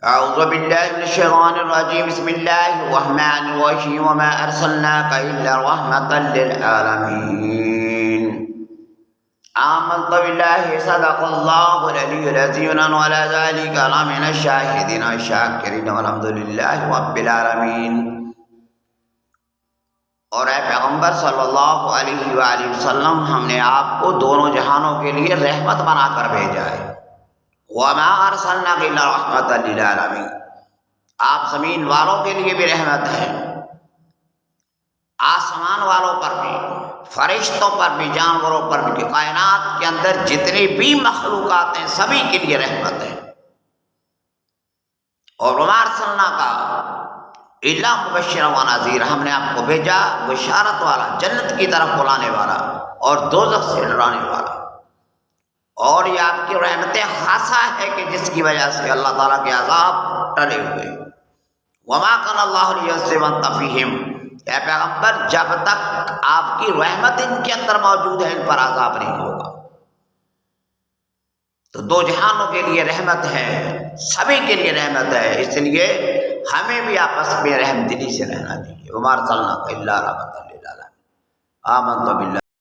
أعوذ بالله من الشيطان الرجيم بسم الله الرحمن الرحيم وما أرسلناك إلا رحمة للعالمين آمنت بالله صدق الله العلي العظيم وعلى ذلك لمن الشاهدين والشاكرين والحمد لله رب العالمين۔ اور اے پیغمبر صلی اللہ علیہ وآلہ وسلم، ہم نے آپ کو دونوں جہانوں کے لیے رحمت بنا کر بھیجا ہے۔ وَمَا أَرْسَلْنَاكَ إِلَّا رَحْمَةً لِلْعَالَمِينَ، آپ زمین والوں کے لیے بھی رحمت ہیں، آسمان والوں پر بھی، فرشتوں پر بھی، جانوروں پر بھی، کائنات کے اندر جتنی بھی مخلوقات ہیں سبھی کے لیے رحمت ہے۔ اور وَمَا أَرْسَلْنَاكَ إِلَّا مُبَشِّرًا وَنَذِيرًا، ہم نے آپ کو بھیجا بشارت والا، جنت کی طرف بلانے والا اور دوزخ سے ڈرانے والا۔ اور یہ آپ کی رحمت خاصہ ہے کہ جس کی وجہ سے اللہ تعالیٰ کے عذاب ٹلے ہوئے۔ وَمَا كَانَ اللَّهُ لِيُعَذِّبَ وَأَنتَ فِيهِمْ، اے پیغمبر جب تک آپ کی رحمت ان کے اندر موجود ہے ان پر عذاب نہیں ہوگا۔ تو دو جہانوں کے لیے رحمت ہے، سبھی کے لیے رحمت ہے، اس لیے ہمیں بھی آپس میں رحم دلی سے رہنا چاہیے۔ وَمَا أَرْسَلْنَاكَ إِلَّا رَحْمَةً لِلْعَالَمِينَ آمَنتُ بِاللَّهِ